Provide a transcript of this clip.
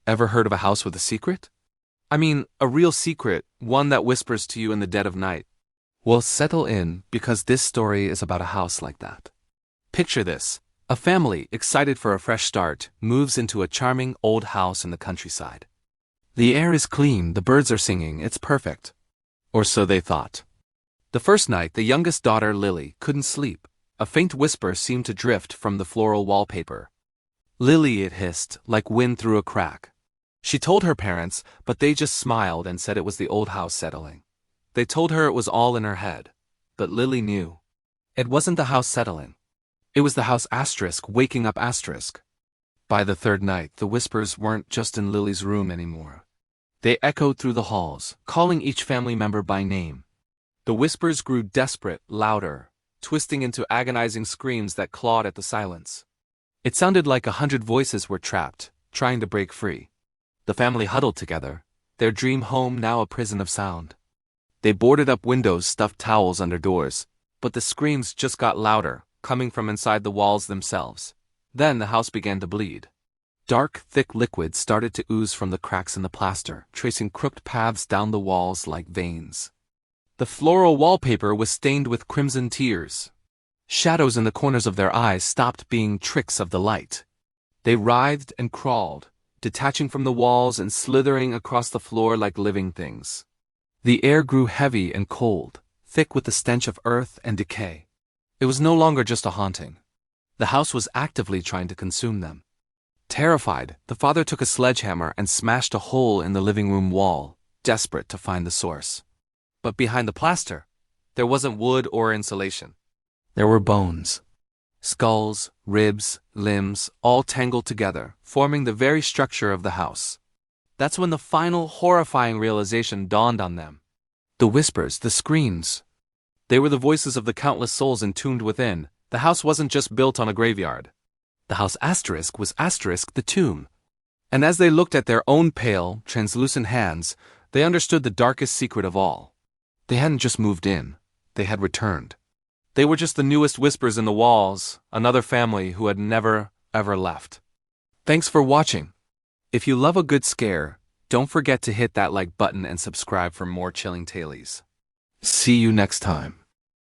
Ever heard of a house with a secret? I mean, a real secret, one that whispers to you in the dead of night. Well, settle in, because this story is about a house like that. Picture this. A family, excited for a fresh start, moves into a charming old house in the countryside. The air is clean, the birds are singing, it's perfect. Or so they thought. The first night, the youngest daughter, Lily, couldn't sleep. A faint whisper seemed to drift from the floral wallpaper. "Lily," it hissed, like wind through a crack. She told her parents, but they just smiled and said it was the old house settling. They told her it was all in her head. But Lily knew. It wasn't the house settling. It was the house asterisk waking up asterisk. By the third night, the whispers weren't just in Lily's room anymore. They echoed through the halls, calling each family member by name. The whispers grew desperate, louder, twisting into agonizing screams that clawed at the silence. It sounded like 100 voices were trapped, trying to break free. The family huddled together, their dream home now a prison of sound. They boarded up windows, stuffed towels under doors, but the screams just got louder, coming from inside the walls themselves. Then the house began to bleed. Dark, thick liquid started to ooze from the cracks in the plaster, tracing crooked paths down the walls like veins. The floral wallpaper was stained with crimson tears. Shadows in the corners of their eyes stopped being tricks of the light. They writhed and crawled, detaching from the walls and slithering across the floor like living things. The air grew heavy and cold, thick with the stench of earth and decay. It was no longer just a haunting. The house was actively trying to consume them. Terrified, the father took a sledgehammer and smashed a hole in the living room wall, desperate to find the source. But behind the plaster, there wasn't wood or insulation. There were bones. Skulls, ribs, limbs, all tangled together, forming the very structure of the house. That's when the final horrifying realization dawned on them. The whispers, the screams. They were the voices of the countless souls entombed within. The house wasn't just built on a graveyard. The house asterisk was asterisk the tomb. And as they looked at their own pale, translucent hands, they understood the darkest secret of all. They hadn't just moved in, they had returned. They were just the newest whispers in the walls, another family who had never, ever left. Thanks for watching. If you love a good scare, don't forget to hit that like button and subscribe for more chilling tales. See you next time.